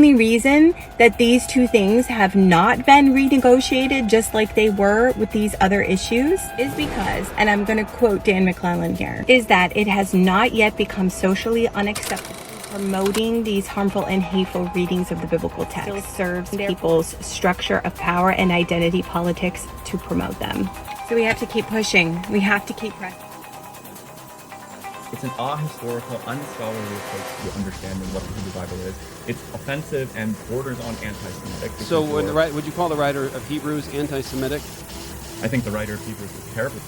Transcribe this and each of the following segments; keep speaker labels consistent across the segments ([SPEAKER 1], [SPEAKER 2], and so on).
[SPEAKER 1] only reason that these two things have not been renegotiated just like they were with these other issues is because, and I'm going to quote Dan McClellan here, is that it has not yet become socially unacceptable. Promoting these harmful and hateful readings of the biblical text still serves people's structure of power and identity politics to promote them. So we have to keep pushing. We have to keep pressing.
[SPEAKER 2] It's an ahistorical, unscholarly approach to understanding what the Hebrew Bible is. It's offensive and borders on anti-Semitic.
[SPEAKER 3] So would you call the writer of Hebrews anti-Semitic?
[SPEAKER 2] I think the writer of Hebrews is terrible.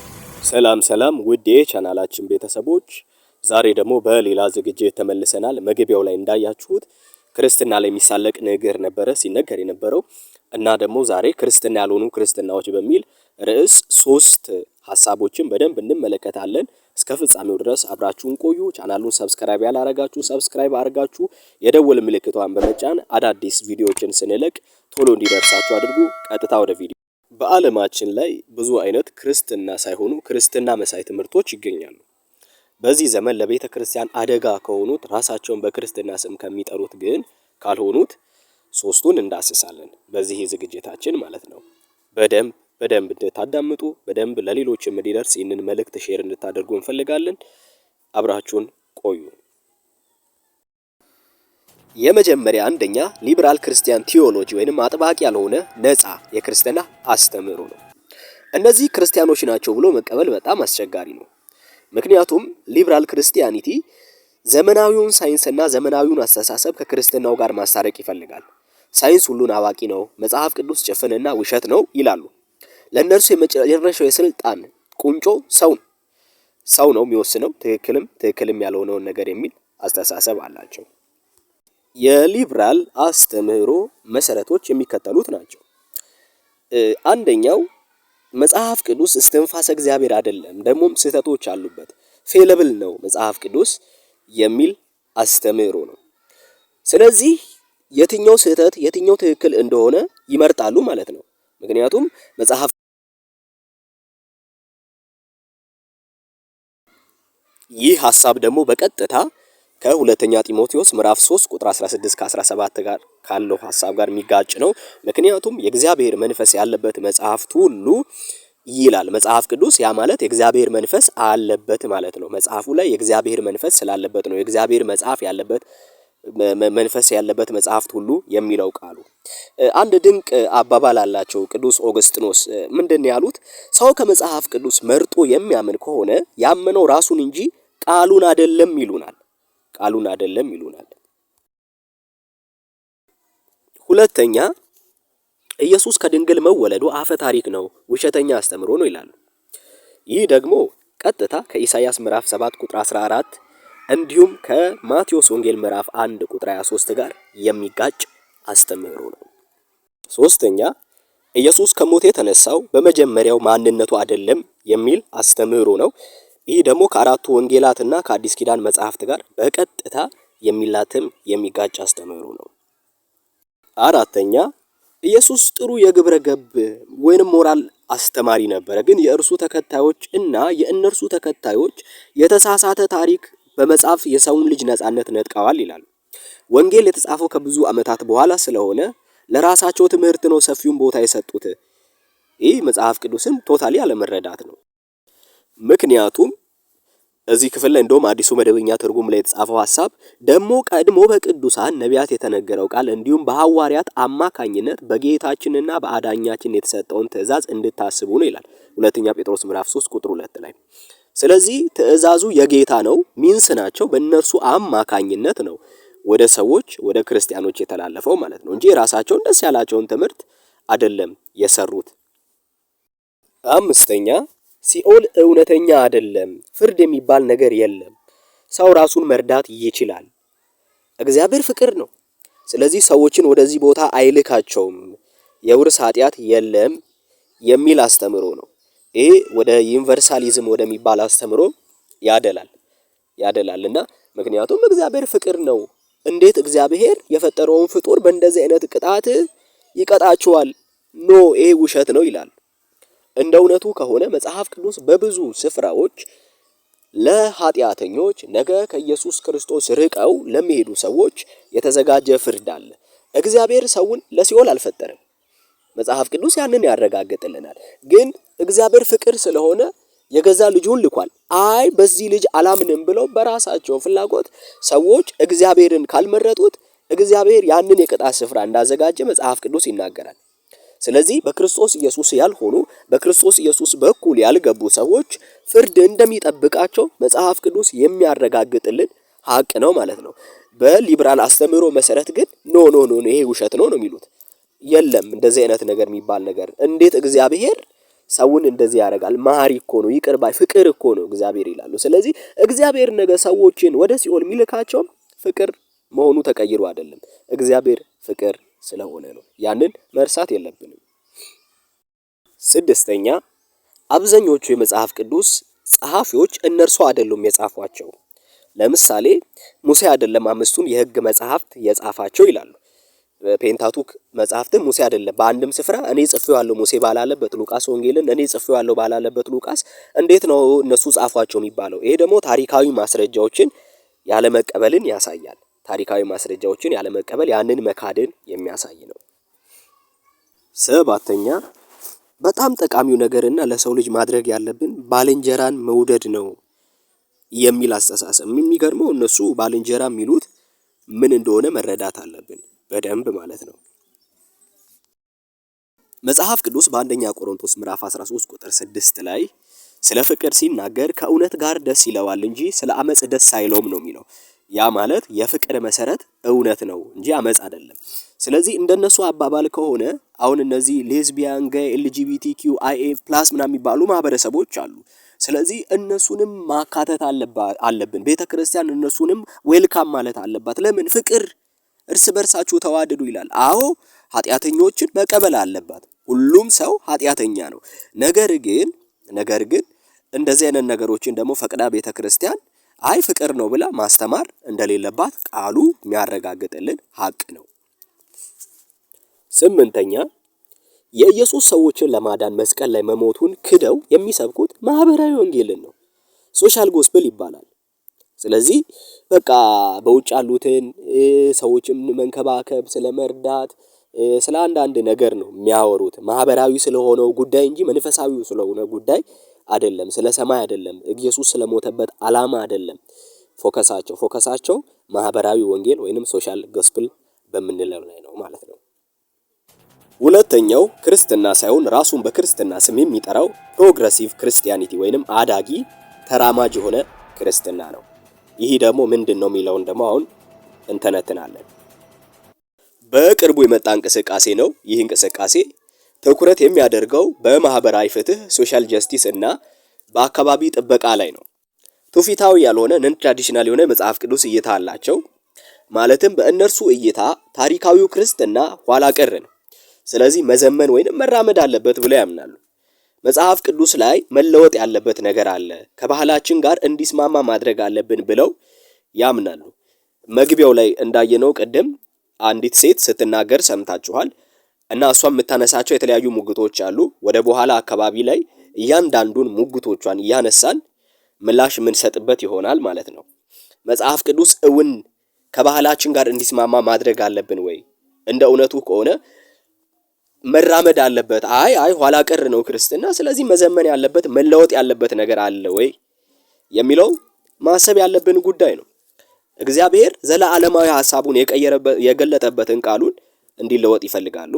[SPEAKER 4] ሰላም ውድ የቻናላችን ቤተሰቦች፣ ዛሬ ደግሞ በሌላ ዝግጅት ተመልሰናል። መግቢያው ላይ እንዳያችሁት ክርስትና ላይ የሚሳለቅ ነገር ነበረ ሲነገር የነበረው እና ደግሞ ዛሬ ክርስትና ያልሆኑ ክርስትናዎች በሚል ርዕስ 3 ሐሳቦችን በደንብ እንመለከታለን። እስከ ፍጻሜው ድረስ አብራችሁን ቆዩ። ቻናሉን ሰብስክራይብ ያላረጋችሁ ሰብስክራይብ አድርጋችሁ የደወል ምልክቷን በመጫን አዳዲስ ቪዲዮዎችን ስንለቅ ቶሎ እንዲደርሳችሁ አድርጉ። ቀጥታ ወደ ቪዲዮ። በዓለማችን ላይ ብዙ አይነት ክርስትና ሳይሆኑ ክርስትና መሳይ ትምህርቶች ይገኛሉ። በዚህ ዘመን ለቤተ ክርስቲያን አደጋ ከሆኑት ራሳቸውን በክርስትና ስም ከሚጠሩት ግን ካልሆኑት 3ቱን እንዳስሳለን በዚህ ዝግጅታችን ማለት ነው። በደንብ እንድታዳምጡ በደንብ ለሌሎችም እንዲደርስ ይህንን መልእክት ሼር እንድታደርጉ እንፈልጋለን። አብራችሁን ቆዩ። የመጀመሪያ አንደኛ ሊበራል ክርስቲያን ቲዮሎጂ ወይንም አጥባቂ ያልሆነ ነፃ የክርስትና አስተምህሮ ነው። እነዚህ ክርስቲያኖች ናቸው ብሎ መቀበል በጣም አስቸጋሪ ነው። ምክንያቱም ሊበራል ክርስቲያኒቲ ዘመናዊውን ሳይንስና ዘመናዊውን አስተሳሰብ ከክርስትናው ጋር ማሳረቅ ይፈልጋል። ሳይንስ ሁሉን አዋቂ ነው፣ መጽሐፍ ቅዱስ ጭፍንና ውሸት ነው ይላሉ። ለእነርሱ የመጨረሻው የስልጣን ቁንጮ ሰው ነው የሚወስነው ትክክልም ያልሆነውን ነገር የሚል አስተሳሰብ አላቸው። የሊበራል አስተምህሮ መሰረቶች የሚከተሉት ናቸው። አንደኛው መጽሐፍ ቅዱስ እስትንፋሰ እግዚአብሔር አይደለም፣ ደግሞም ስህተቶች አሉበት፣ ፌለብል ነው መጽሐፍ ቅዱስ የሚል አስተምህሮ ነው። ስለዚህ የትኛው ስህተት የትኛው ትክክል እንደሆነ ይመርጣሉ ማለት ነው። ምክንያቱም መጽሐፍ ይህ ሐሳብ ደግሞ በቀጥታ ከሁለተኛ ጢሞቴዎስ ምዕራፍ 3 ቁጥር 16 ከ17 ጋር ካለው ሐሳብ ጋር የሚጋጭ ነው። ምክንያቱም የእግዚአብሔር መንፈስ ያለበት መጽሐፍት ሁሉ ይላል መጽሐፍ ቅዱስ። ያ ማለት የእግዚአብሔር መንፈስ አለበት ማለት ነው። መጽሐፉ ላይ የእግዚአብሔር መንፈስ ስላለበት ነው የእግዚአብሔር መጽሐፍ ያለበት መንፈስ ያለበት መጽሐፍት ሁሉ የሚለው ቃሉ። አንድ ድንቅ አባባል አላቸው ቅዱስ ኦገስጢኖስ። ምንድነው ያሉት? ሰው ከመጽሐፍ ቅዱስ መርጦ የሚያምን ከሆነ ያመነው ራሱን እንጂ ቃሉን አይደለም ይሉናል። ሁለተኛ ኢየሱስ ከድንግል መወለዱ አፈ ታሪክ ነው፣ ውሸተኛ አስተምሮ ነው ይላሉ። ይህ ደግሞ ቀጥታ ከኢሳይያስ ምዕራፍ 7 ቁጥር 14 እንዲሁም ከማቴዎስ ወንጌል ምዕራፍ 1 ቁጥር 23 ጋር የሚጋጭ አስተምህሮ ነው። ሶስተኛ ኢየሱስ ከሞት የተነሳው በመጀመሪያው ማንነቱ አይደለም የሚል አስተምህሮ ነው። ይህ ደግሞ ከአራቱ ወንጌላትና ከአዲስ ኪዳን መጽሐፍት ጋር በቀጥታ የሚላተም የሚጋጭ አስተምህሮ ነው። አራተኛ ኢየሱስ ጥሩ የግብረ ገብ ወይንም ሞራል አስተማሪ ነበረ፣ ግን የእርሱ ተከታዮች እና የእነርሱ ተከታዮች የተሳሳተ ታሪክ በመጽሐፍ የሰውን ልጅ ነጻነት ነጥቀዋል ይላሉ። ወንጌል የተጻፈው ከብዙ ዓመታት በኋላ ስለሆነ ለራሳቸው ትምህርት ነው ሰፊውን ቦታ የሰጡት። ይህ መጽሐፍ ቅዱስን ቶታሊ አለመረዳት ነው። ምክንያቱም እዚህ ክፍል ላይ እንደውም አዲሱ መደበኛ ትርጉም ላይ የተጻፈው ሐሳብ ደግሞ ቀድሞ በቅዱሳን ነቢያት የተነገረው ቃል እንዲሁም በሐዋርያት አማካኝነት በጌታችንና በአዳኛችን የተሰጠውን ትእዛዝ እንድታስቡ ነው ይላል ሁለተኛ ጴጥሮስ ምዕራፍ 3 ቁጥር 2 ላይ። ስለዚህ ትእዛዙ የጌታ ነው፣ ሚንስ ናቸው፣ በእነርሱ አማካኝነት ነው ወደ ሰዎች ወደ ክርስቲያኖች የተላለፈው ማለት ነው እንጂ ራሳቸውን ደስ ያላቸውን ትምህርት አይደለም የሰሩት። አምስተኛ ሲኦል እውነተኛ አይደለም፣ ፍርድ የሚባል ነገር የለም፣ ሰው ራሱን መርዳት ይችላል፣ እግዚአብሔር ፍቅር ነው፣ ስለዚህ ሰዎችን ወደዚህ ቦታ አይልካቸውም፣ የውርስ ኃጢአት የለም የሚል አስተምሮ ነው። ይሄ ወደ ዩኒቨርሳሊዝም ወደሚባል አስተምሮ ያደላልና ምክንያቱም እግዚአብሔር ፍቅር ነው። እንዴት እግዚአብሔር የፈጠረውን ፍጡር በእንደዚህ አይነት ቅጣት ይቀጣቸዋል? ኖ ይሄ ውሸት ነው ይላል። እንደ እውነቱ ከሆነ መጽሐፍ ቅዱስ በብዙ ስፍራዎች ለኃጢአተኞች ነገ ከኢየሱስ ክርስቶስ ርቀው ለሚሄዱ ሰዎች የተዘጋጀ ፍርድ አለ። እግዚአብሔር ሰውን ለሲኦል አልፈጠረም። መጽሐፍ ቅዱስ ያንን ያረጋግጥልናል። ግን እግዚአብሔር ፍቅር ስለሆነ የገዛ ልጁን ልኳል። አይ በዚህ ልጅ አላምንም ብለው በራሳቸው ፍላጎት ሰዎች እግዚአብሔርን ካልመረጡት እግዚአብሔር ያንን የቅጣት ስፍራ እንዳዘጋጀ መጽሐፍ ቅዱስ ይናገራል። ስለዚህ በክርስቶስ ኢየሱስ ያልሆኑ በክርስቶስ ኢየሱስ በኩል ያልገቡ ሰዎች ፍርድ እንደሚጠብቃቸው መጽሐፍ ቅዱስ የሚያረጋግጥልን ሀቅ ነው ማለት ነው። በሊበራል አስተምህሮ መሰረት ግን ኖ ይሄ ውሸት ነው የሚሉት። የለም እንደዚህ አይነት ነገር የሚባል ነገር እንዴት እግዚአብሔር ሰውን እንደዚህ ያደርጋል? መሐሪ እኮ ነው፣ ይቅር ባይ ፍቅር እኮ ነው እግዚአብሔር ይላሉ። ስለዚህ እግዚአብሔር ነገ ሰዎችን ወደ ሲኦል የሚልካቸው ፍቅር መሆኑ ተቀይሮ አይደለም፣ እግዚአብሔር ፍቅር ስለሆነ ነው። ያንን መርሳት የለብንም። ስድስተኛ አብዛኞቹ የመጽሐፍ ቅዱስ ጸሐፊዎች እነርሱ አይደሉም የጻፏቸው። ለምሳሌ ሙሴ አይደለም አምስቱን የሕግ መጽሐፍት የጻፋቸው ይላሉ። ፔንታቱክ መጽሐፍትን ሙሴ አይደለም በአንድም ስፍራ እኔ ጽፌዋለሁ ሙሴ ባላለበት ሉቃስ ወንጌልን እኔ ጽፌዋለሁ ባላለበት ሉቃስ እንዴት ነው እነሱ ጻፏቸው የሚባለው? ይሄ ደግሞ ታሪካዊ ማስረጃዎችን ያለመቀበልን ያሳያል። ታሪካዊ ማስረጃዎችን ያለመቀበል ያንን መካድን የሚያሳይ ነው። ሰባተኛ በጣም ጠቃሚው ነገርና ለሰው ልጅ ማድረግ ያለብን ባልንጀራን መውደድ ነው የሚል አስተሳሰብ። የሚገርመው እነሱ ባልንጀራ የሚሉት ምን እንደሆነ መረዳት አለብን በደንብ ማለት ነው። መጽሐፍ ቅዱስ በአንደኛ ቆሮንቶስ ምዕራፍ 13 ቁጥር 6 ላይ ስለ ፍቅር ሲናገር ከእውነት ጋር ደስ ይለዋል እንጂ ስለ አመጽ ደስ አይለውም ነው የሚለው። ያ ማለት የፍቅር መሰረት እውነት ነው እንጂ አመጽ አይደለም። ስለዚህ እንደነሱ አባባል ከሆነ አሁን እነዚህ ሌዝቢያን፣ ጌይ፣ ኤልጂቢቲኪዩአይኤ ፕላስ ምናምን የሚባሉ ማህበረሰቦች አሉ። ስለዚህ እነሱንም ማካተት አለብን። ቤተክርስቲያን እነሱንም ዌልካም ማለት አለባት። ለምን? ፍቅር፣ እርስ በርሳችሁ ተዋደዱ ይላል። አዎ ኃጢአተኞችን መቀበል አለባት። ሁሉም ሰው ኃጢአተኛ ነው። ነገር ግን እንደዚህ አይነት ነገሮችን ደግሞ ፈቅዳ ቤተክርስቲያን አይ ፍቅር ነው ብላ ማስተማር እንደሌለባት ቃሉ የሚያረጋግጥልን ሀቅ ነው። ስምንተኛ የኢየሱስ ሰዎችን ለማዳን መስቀል ላይ መሞቱን ክደው የሚሰብኩት ማህበራዊ ወንጌልን ነው። ሶሻል ጎስፔል ይባላል። ስለዚህ በቃ በውጭ ያሉትን ሰዎችን መንከባከብ፣ ስለመርዳት፣ ስለ አንዳንድ ነገር ነው የሚያወሩት። ማህበራዊ ስለሆነው ጉዳይ እንጂ መንፈሳዊው ስለሆነ ጉዳይ አይደለም። ስለ ሰማይ አይደለም። ኢየሱስ ስለሞተበት ዓላማ አይደለም ፎከሳቸው ማህበራዊ ወንጌል ወይንም ሶሻል ጎስፔል በምንለው ላይ ነው ማለት ነው። ሁለተኛው ክርስትና ሳይሆን ራሱን በክርስትና ስም የሚጠራው ፕሮግሬሲቭ ክርስቲያኒቲ ወይንም አዳጊ ተራማጅ የሆነ ክርስትና ነው። ይህ ደግሞ ምንድነው የሚለውን ደግሞ አሁን እንተነትናለን። በቅርቡ የመጣ እንቅስቃሴ ነው። ይህ እንቅስቃሴ ትኩረት የሚያደርገው በማህበራዊ ፍትህ፣ ሶሻል ጀስቲስ እና በአካባቢ ጥበቃ ላይ ነው። ትውፊታዊ ያልሆነ ነን ትራዲሽናል የሆነ መጽሐፍ ቅዱስ እይታ አላቸው። ማለትም በእነርሱ እይታ ታሪካዊው ክርስትና ኋላ ቀር ነው። ስለዚህ መዘመን ወይንም መራመድ አለበት ብለው ያምናሉ። መጽሐፍ ቅዱስ ላይ መለወጥ ያለበት ነገር አለ፣ ከባህላችን ጋር እንዲስማማ ማድረግ አለብን ብለው ያምናሉ። መግቢያው ላይ እንዳየነው ቅድም አንዲት ሴት ስትናገር ሰምታችኋል። እና እሷም የምታነሳቸው የተለያዩ ሙግቶች አሉ። ወደ በኋላ አካባቢ ላይ እያንዳንዱን ሙግቶቿን እያነሳን ምላሽ የምንሰጥበት ይሆናል ማለት ነው። መጽሐፍ ቅዱስ እውን ከባህላችን ጋር እንዲስማማ ማድረግ አለብን ወይ? እንደ እውነቱ ከሆነ መራመድ አለበት። አይ ኋላ ቀር ነው ክርስትና፣ ስለዚህ መዘመን ያለበት መለወጥ ያለበት ነገር አለ ወይ የሚለው ማሰብ ያለብን ጉዳይ ነው። እግዚአብሔር ዘላለማዊ ሐሳቡን የገለጠበትን ቃሉን እንዲለወጥ ይፈልጋሉ።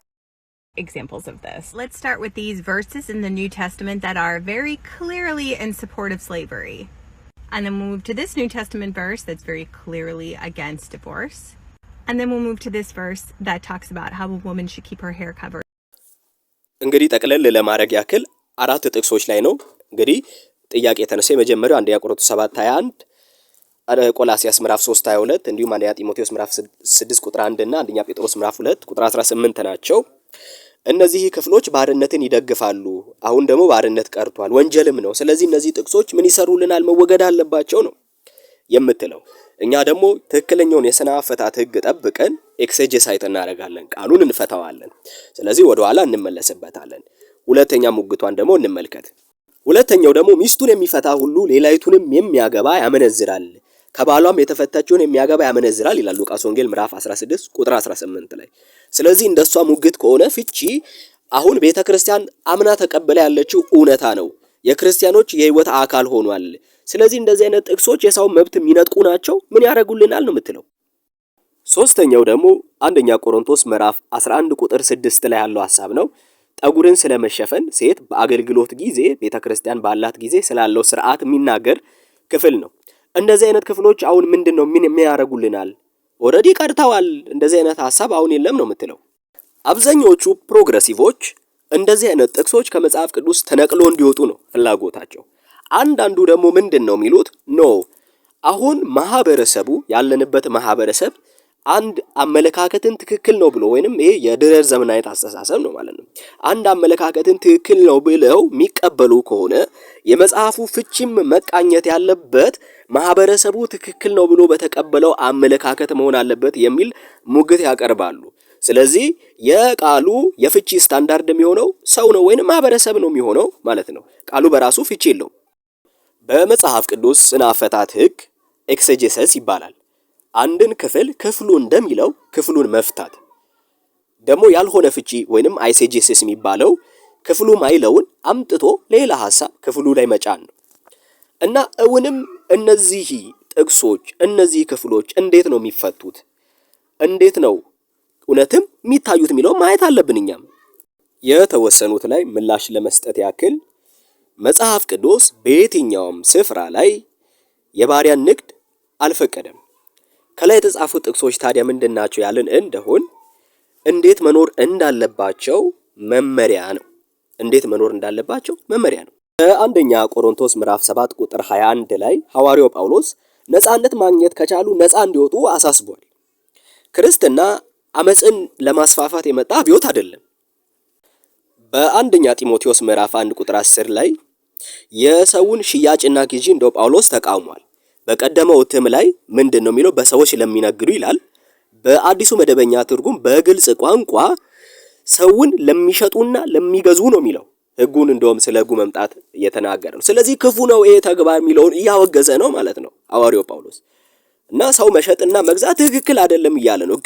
[SPEAKER 1] Examples of this. Let's start with these verses in the New Testament that are very clearly in support of slavery. And then we'll move to this New Testament verse that's very clearly against divorce. And then we'll move to this verse that talks about how a woman should keep her hair covered.
[SPEAKER 4] እንግዲህ ጠቅለል ለማድረግ ያክል አራት ጥቅሶች ላይ ነው እንግዲህ ጥያቄ ተነሳ። የመጀመሪያው አንደኛ ቆሮንቶስ 7:21፣ ቆላስይስ ምዕራፍ 3:22 እንዲሁም አንደኛ ጢሞቴዎስ ምዕራፍ 6 ቁጥር 1 እና አንደኛ ጴጥሮስ ምዕራፍ 2 ቁጥር 18 ናቸው። እነዚህ ክፍሎች ባርነትን ይደግፋሉ። አሁን ደግሞ ባርነት ቀርቷል፣ ወንጀልም ነው። ስለዚህ እነዚህ ጥቅሶች ምን ይሰሩልናል? መወገድ አለባቸው ነው የምትለው። እኛ ደግሞ ትክክለኛውን የሥነ አፈታት ሕግ ጠብቀን ኤክሴጀሳይት እናደርጋለን፣ ቃሉን እንፈታዋለን። ስለዚህ ወደ ኋላ እንመለስበታለን። ሁለተኛ ሙግቷን ደግሞ እንመልከት። ሁለተኛው ደግሞ ሚስቱን የሚፈታ ሁሉ ሌላይቱንም የሚያገባ ያመነዝራል፣ ከባሏም የተፈታችውን የሚያገባ ያመነዝራል ይላል ሉቃስ ወንጌል ምዕራፍ 16 ቁጥር 18 ላይ። ስለዚህ እንደሷ ሙግት ከሆነ ፍቺ አሁን ቤተክርስቲያን አምና ተቀበለ ያለችው እውነታ ነው። የክርስቲያኖች የህይወት አካል ሆኗል። ስለዚህ እንደዚህ አይነት ጥቅሶች የሰው መብት የሚነጥቁ ናቸው፣ ምን ያደርጉልናል ነው የምትለው። ሶስተኛው ደግሞ አንደኛ ቆሮንቶስ ምዕራፍ 11 ቁጥር 6 ላይ ያለው ሐሳብ ነው። ጠጉርን ስለመሸፈን ሴት በአገልግሎት ጊዜ ቤተክርስቲያን ባላት ጊዜ ስላለው ስርዓት የሚናገር ክፍል ነው። እንደዚህ አይነት ክፍሎች አሁን ምንድነው ምን የሚያደርጉልናል? ኦሬዲ ቀርተዋል። እንደዚህ አይነት ሐሳብ አሁን የለም ነው የምትለው። አብዛኞቹ ፕሮግሬሲቮች እንደዚህ አይነት ጥቅሶች ከመጽሐፍ ቅዱስ ተነቅሎ እንዲወጡ ነው ፍላጎታቸው። አንዳንዱ ደግሞ ምንድነው የሚሉት ኖ አሁን ማህበረሰቡ ያለንበት ማህበረሰብ አንድ አመለካከትን ትክክል ነው ብሎ ወይንም ይሄ የድህረ ዘመናዊት አስተሳሰብ ነው ማለት ነው። አንድ አመለካከትን ትክክል ነው ብለው የሚቀበሉ ከሆነ የመጽሐፉ ፍቺም መቃኘት ያለበት ማህበረሰቡ ትክክል ነው ብሎ በተቀበለው አመለካከት መሆን አለበት የሚል ሙግት ያቀርባሉ። ስለዚህ የቃሉ የፍቺ ስታንዳርድ የሚሆነው ሰው ነው ወይንም ማህበረሰብ ነው የሚሆነው ማለት ነው። ቃሉ በራሱ ፍቺ የለውም። በመጽሐፍ ቅዱስ ስነ አፈታት ህግ ኤክሴጀሰስ ይባላል። አንድን ክፍል ክፍሉ እንደሚለው ክፍሉን መፍታት። ደግሞ ያልሆነ ፍቺ ወይንም አይሴጀሰስ የሚባለው ክፍሉ ማይለውን አምጥቶ ሌላ ሐሳብ ክፍሉ ላይ መጫን ነው። እና እውንም እነዚህ ጥቅሶች እነዚህ ክፍሎች እንዴት ነው የሚፈቱት? እንዴት ነው እውነትም የሚታዩት የሚለው ማየት አለብን። እኛም የተወሰኑት ላይ ምላሽ ለመስጠት ያክል መጽሐፍ ቅዱስ በየትኛውም ስፍራ ላይ የባሪያን ንግድ አልፈቀደም። ከላይ የተጻፉት ጥቅሶች ታዲያ ምንድናቸው ያልን እንደሆን እንዴት መኖር እንዳለባቸው መመሪያ ነው። እንዴት መኖር እንዳለባቸው መመሪያ ነው። በአንደኛ ቆሮንቶስ ምዕራፍ 7 ቁጥር 21 ላይ ሐዋርያው ጳውሎስ ነፃነት ማግኘት ከቻሉ ነፃ እንዲወጡ አሳስቧል። ክርስትና አመጽን ለማስፋፋት የመጣ አብዮት አይደለም። በአንደኛ ጢሞቴዎስ ምዕራፍ 1 ቁጥር 10 ላይ የሰውን ሽያጭና ግዢ እንደው ጳውሎስ ተቃውሟል። በቀደመው እትም ላይ ምንድነው የሚለው? በሰዎች ለሚነግዱ ይላል። በአዲሱ መደበኛ ትርጉም በግልጽ ቋንቋ ሰውን ለሚሸጡና ለሚገዙ ነው የሚለው። ህጉን እንደውም ስለ ህጉ መምጣት እየተናገረ ነው። ስለዚህ ክፉ ነው ይሄ ተግባር የሚለውን እያወገዘ ነው ማለት ነው ሐዋርያው ጳውሎስ። እና ሰው መሸጥና መግዛት ትክክል አይደለም እያለ ነው።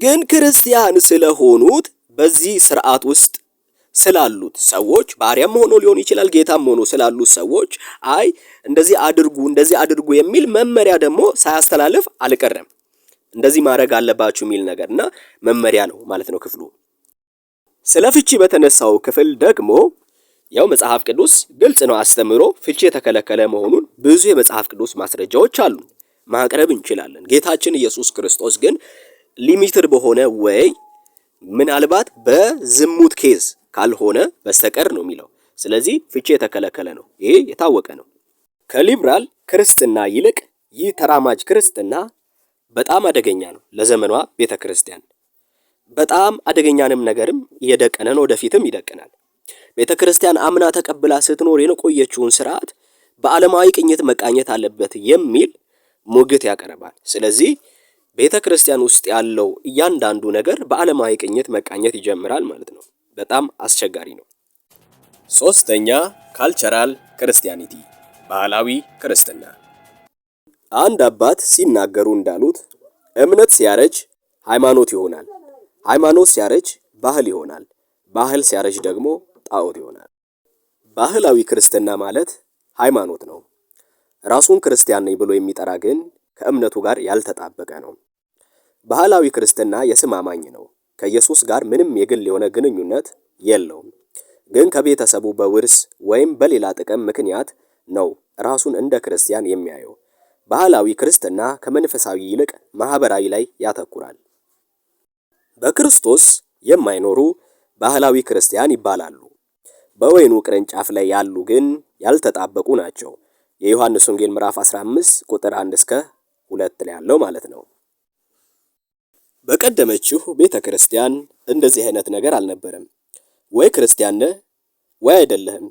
[SPEAKER 4] ግን ክርስቲያን ስለሆኑት በዚህ ስርዓት ውስጥ ስላሉት ሰዎች ባሪያም ሆኖ ሊሆን ይችላል ጌታም ሆኖ ስላሉት ሰዎች አይ እንደዚህ አድርጉ የሚል መመሪያ ደግሞ ሳያስተላልፍ አልቀረም። እንደዚህ ማድረግ አለባችሁ የሚል ነገርና መመሪያ ነው ማለት ነው ክፍሉ። ስለ ፍቺ በተነሳው ክፍል ደግሞ ያው መጽሐፍ ቅዱስ ግልጽ ነው አስተምሮ ፍቺ የተከለከለ መሆኑን ብዙ የመጽሐፍ ቅዱስ ማስረጃዎች አሉ ማቅረብ እንችላለን። ጌታችን ኢየሱስ ክርስቶስ ግን ሊሚትድ በሆነ ወይ ምናልባት በዝሙት ኬዝ ካልሆነ በስተቀር ነው የሚለው። ስለዚህ ፍቺ የተከለከለ ነው። ይሄ የታወቀ ነው። ከሊብራል ክርስትና ይልቅ ይህ ተራማጅ ክርስትና በጣም አደገኛ ነው ለዘመኗ ቤተክርስቲያን። በጣም አደገኛንም ነገርም እየደቀነ ነው፣ ወደፊትም ይደቀናል። ቤተክርስቲያን አምና ተቀብላ ስትኖር የቆየችውን ስርዓት በዓለማዊ ቅኝት መቃኘት አለበት የሚል ሙግት ያቀርባል። ስለዚህ ቤተክርስቲያን ውስጥ ያለው እያንዳንዱ ነገር በዓለማዊ ቅኝት መቃኘት ይጀምራል ማለት ነው። በጣም አስቸጋሪ ነው። ሶስተኛ ካልቸራል ክርስቲያኒቲ፣ ባህላዊ ክርስትና። አንድ አባት ሲናገሩ እንዳሉት እምነት ሲያረጅ ሃይማኖት ይሆናል፣ ሃይማኖት ሲያረጅ ባህል ይሆናል፣ ባህል ሲያረጅ ደግሞ ጣዖት ይሆናል። ባህላዊ ክርስትና ማለት ሃይማኖት ነው። ራሱን ክርስቲያን ነኝ ብሎ የሚጠራ ግን ከእምነቱ ጋር ያልተጣበቀ ነው። ባህላዊ ክርስትና የስም አማኝ ነው። ከኢየሱስ ጋር ምንም የግል የሆነ ግንኙነት የለውም። ግን ከቤተሰቡ በውርስ ወይም በሌላ ጥቅም ምክንያት ነው ራሱን እንደ ክርስቲያን የሚያየው። ባህላዊ ክርስትና ከመንፈሳዊ ይልቅ ማህበራዊ ላይ ያተኩራል። በክርስቶስ የማይኖሩ ባህላዊ ክርስቲያን ይባላሉ። በወይኑ ቅርንጫፍ ላይ ያሉ ግን ያልተጣበቁ ናቸው። የዮሐንስ ወንጌል ምዕራፍ 15 ቁጥር 1 እስከ 2 ላይ ያለው ማለት ነው። በቀደመችው ቤተክርስቲያን እንደዚህ አይነት ነገር አልነበረም። ወይ ክርስቲያን ነህ ወይ አይደለህም፣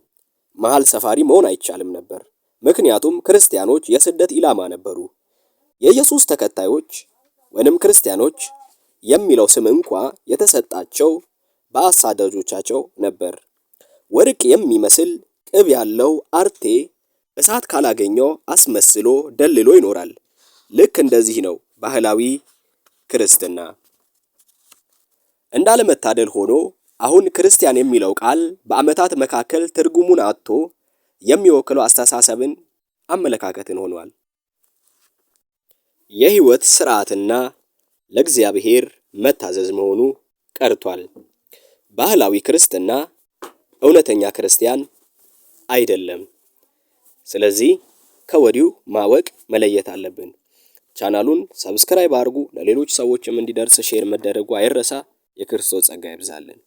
[SPEAKER 4] መሃል ሰፋሪ መሆን አይቻልም ነበር። ምክንያቱም ክርስቲያኖች የስደት ኢላማ ነበሩ። የኢየሱስ ተከታዮች ወይንም ክርስቲያኖች የሚለው ስም እንኳ የተሰጣቸው በአሳዳጆቻቸው ነበር። ወርቅ የሚመስል ቅብ ያለው አርቴ እሳት ካላገኘው አስመስሎ ደልሎ ይኖራል። ልክ እንደዚህ ነው ባህላዊ ክርስትና። እንዳለመታደል ሆኖ አሁን ክርስቲያን የሚለው ቃል በዓመታት መካከል ትርጉሙን አጥቶ የሚወክለው አስተሳሰብን፣ አመለካከትን ሆኗል። የህይወት ስርዓትና ለእግዚአብሔር መታዘዝ መሆኑ ቀርቷል። ባህላዊ ክርስትና እውነተኛ ክርስቲያን አይደለም። ስለዚህ ከወዲሁ ማወቅ መለየት አለብን። ቻናሉን ሰብስክራይብ አድርጉ። ለሌሎች ሰዎችም እንዲደርስ ሼር መደረጉ አይረሳ። የክርስቶስ ጸጋ ይብዛልን።